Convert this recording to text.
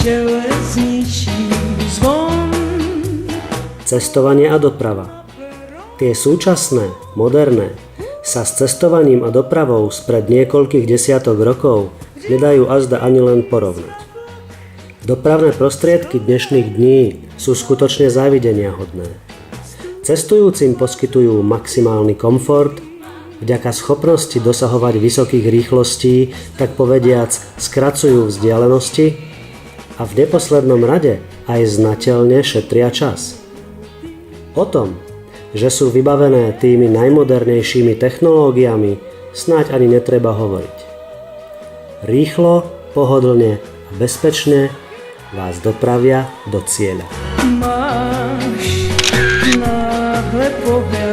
železničí zvon. Cestovanie a doprava. Tie súčasné, moderné, sa s cestovaním a dopravou spred niekoľkých desiatok rokov nedajú azda ani len porovnať. Dopravné prostriedky dnešných dní sú skutočne závideniahodné. Cestujúcim poskytujú maximálny komfort, vďaka schopnosti dosahovať vysokých rýchlostí, tak povediac skracujú vzdialenosti a v neposlednom rade aj znateľne šetria čas. O tom, že sú vybavené tými najmodernejšími technológiami, snáď ani netreba hovoriť. Rýchlo, pohodlne a bezpečne vás dopravia do cieľa. Máš náhle pohled